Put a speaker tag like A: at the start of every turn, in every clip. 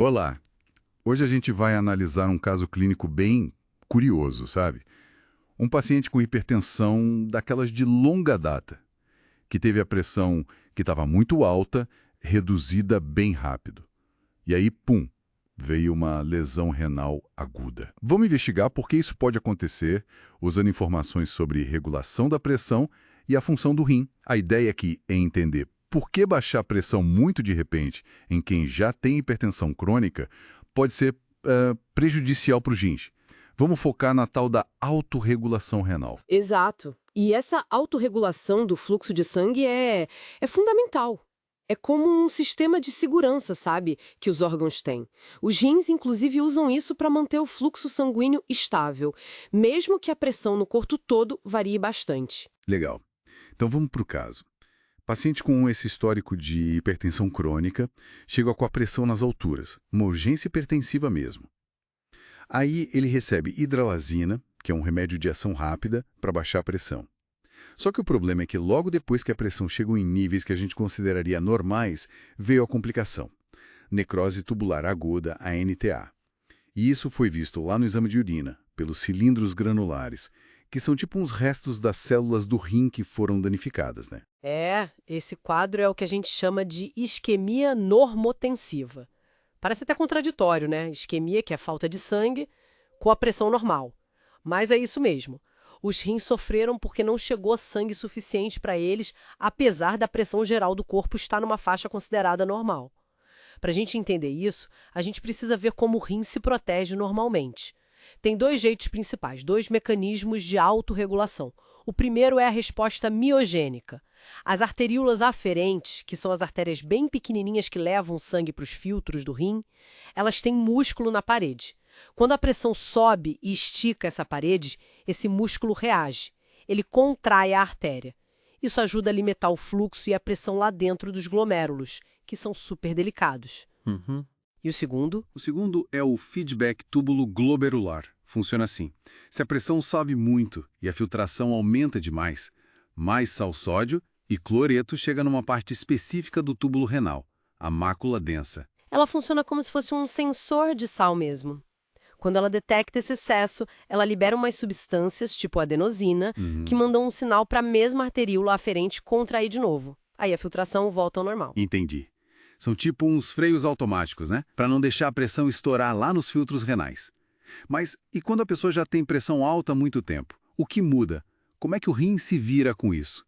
A: Olá! Hoje a gente vai analisar um caso clínico bem curioso, sabe? Um paciente com hipertensão daquelas de longa data, que teve a pressão que estava muito alta, reduzida bem rápido. E aí, pum, veio uma lesão renal aguda. Vamos investigar por que isso pode acontecer, usando informações sobre regulação da pressão e a função do rim. A ideia aqui é entender por que baixar a pressão muito de repente em quem já tem hipertensão crônica pode ser prejudicial para os rins. Vamos focar na tal da autorregulação renal.
B: Exato. E essa autorregulação do fluxo de sangue é fundamental. É como um sistema de segurança, sabe, que os órgãos têm. Os rins, inclusive, usam isso para manter o fluxo sanguíneo estável, mesmo que a pressão no corpo todo varie bastante.
A: Legal. Então vamos para o caso. Paciente com esse histórico de hipertensão crônica chega com a pressão nas alturas, uma urgência hipertensiva mesmo. Aí ele recebe hidralazina, que é um remédio de ação rápida para baixar a pressão. Só que o problema é que logo depois que a pressão chegou em níveis que a gente consideraria normais, veio a complicação. Necrose tubular aguda, a NTA. E isso foi visto lá no exame de urina, pelos cilindros granulares, que são tipo uns restos das células do rim que foram danificadas, né?
B: Esse quadro é o que a gente chama de isquemia normotensiva. Parece até contraditório, né? Isquemia, que é falta de sangue, com a pressão normal. Mas é isso mesmo. Os rins sofreram porque não chegou sangue suficiente para eles, apesar da pressão geral do corpo estar numa faixa considerada normal. Para a gente entender isso, a gente precisa ver como o rim se protege normalmente. Tem dois jeitos principais, dois mecanismos de autorregulação. O primeiro é a resposta miogênica. As arteríolas aferentes, que são as artérias bem pequenininhas que levam sangue para os filtros do rim, elas têm músculo na parede. Quando a pressão sobe e estica essa parede, esse músculo reage. Ele contrai a artéria. Isso ajuda a limitar o fluxo e a pressão lá dentro dos glomérulos, que são super delicados. E o segundo?
C: O segundo é o feedback túbulo glomerular. Funciona assim. Se a pressão sobe muito e a filtração aumenta demais, mais sal sódio e cloreto chega numa parte específica do túbulo renal, a mácula densa.
B: Ela funciona como se fosse um sensor de sal mesmo. Quando ela detecta esse excesso, ela libera umas substâncias, tipo adenosina, que mandam um sinal para a mesma arteríola aferente contrair de novo. Aí a filtração volta ao normal.
C: Entendi. São tipo uns freios automáticos, né? Para não deixar a pressão estourar lá nos filtros renais. Mas e quando a pessoa já tem pressão alta há muito tempo? O que muda? Como é que o rim se vira com isso?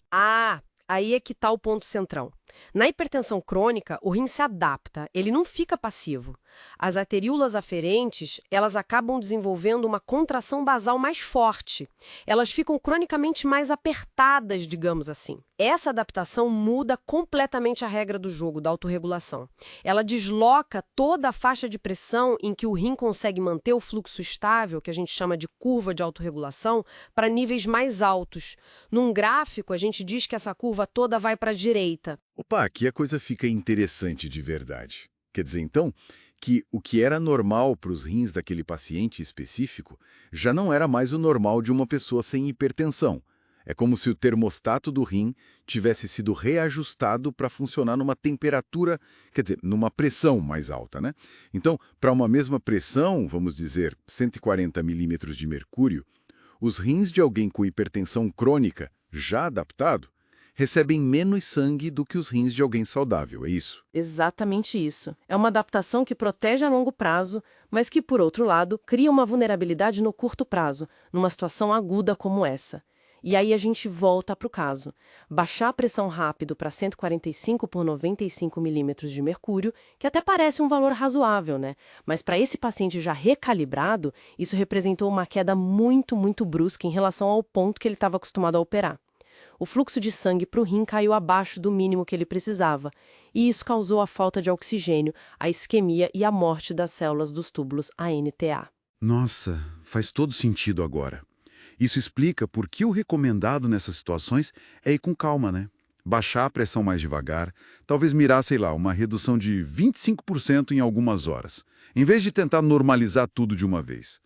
B: Aí é que está o ponto central. Na hipertensão crônica, o rim se adapta, ele não fica passivo. As arteríolas aferentes, elas acabam desenvolvendo uma contração basal mais forte. Elas ficam cronicamente mais apertadas, digamos assim. Essa adaptação muda completamente a regra do jogo da autorregulação. Ela desloca toda a faixa de pressão em que o rim consegue manter o fluxo estável, que a gente chama de curva de autorregulação, para níveis mais altos. Num gráfico, a gente diz que essa curva toda vai para a direita.
A: Opa, aqui a coisa fica interessante de verdade. Quer dizer, então, que o que era normal para os rins daquele paciente específico já não era mais o normal de uma pessoa sem hipertensão. É como se o termostato do rim tivesse sido reajustado para funcionar numa temperatura, quer dizer, numa pressão mais alta, né? Então, para uma mesma pressão, vamos dizer, 140 milímetros de mercúrio, os rins de alguém com hipertensão crônica, já adaptado, recebem menos sangue do que os rins de alguém saudável, é isso?
B: Exatamente isso. É uma adaptação que protege a longo prazo, mas que, por outro lado, cria uma vulnerabilidade no curto prazo, numa situação aguda como essa. E aí a gente volta para o caso. Baixar a pressão rápido para 145 por 95 milímetros de mercúrio, que até parece um valor razoável, né? Mas para esse paciente já recalibrado, isso representou uma queda muito, muito brusca em relação ao ponto que ele estava acostumado a operar. O fluxo de sangue para o rim caiu abaixo do mínimo que ele precisava, e isso causou a falta de oxigênio, a isquemia e a morte das células dos túbulos ANTA.
A: Nossa, faz todo sentido agora. Isso explica por que o recomendado nessas situações é ir com calma, né? Baixar a pressão mais devagar, talvez mirar, sei lá, uma redução de 25% em algumas horas, em vez de tentar normalizar tudo de uma vez.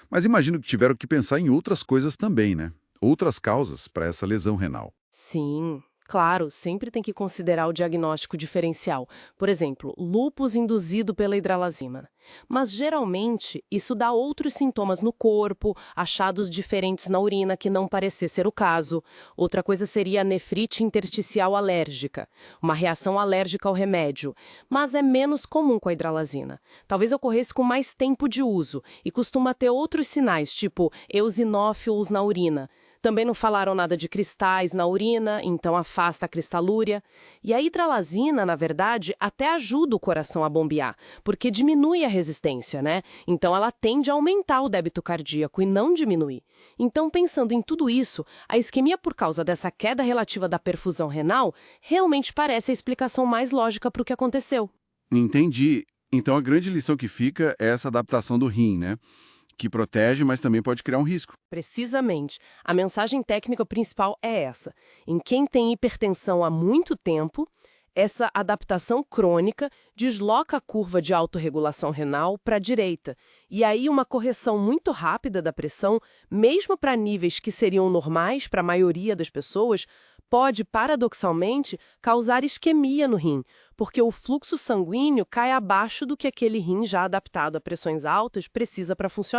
A: Mas imagino que tiveram que pensar em outras coisas também, né? Outras causas para essa lesão renal.
B: Sim, Claro, sempre tem que considerar o diagnóstico diferencial. Por exemplo, lúpus induzido pela hidralazina. Mas, geralmente, isso dá outros sintomas no corpo, achados diferentes na urina que não parecer ser o caso. Outra coisa seria a nefrite intersticial alérgica, uma reação alérgica ao remédio, mas é menos comum com a hidralazina. Talvez ocorresse com mais tempo de uso e costuma ter outros sinais, tipo eosinófilos na urina. Também não falaram nada de cristais na urina, então afasta a cristalúria. E a hidralazina, na verdade, até ajuda o coração a bombear, porque diminui a resistência, né? Então ela tende a aumentar o débito cardíaco e não diminuir. Então, pensando em tudo isso, a isquemia por causa dessa queda relativa da perfusão renal realmente parece a explicação mais lógica para o que aconteceu.
C: Entendi. Então a grande lição que fica é essa adaptação do rim, né? Que protege, mas também pode criar um risco.
B: Precisamente. A mensagem técnica principal é essa. Em quem tem hipertensão há muito tempo, essa adaptação crônica desloca a curva de autorregulação renal para a direita. E aí uma correção muito rápida da pressão, mesmo para níveis que seriam normais para a maioria das pessoas, pode, paradoxalmente, causar isquemia no rim, porque o fluxo sanguíneo cai abaixo do que aquele rim já adaptado a pressões altas precisa para funcionar.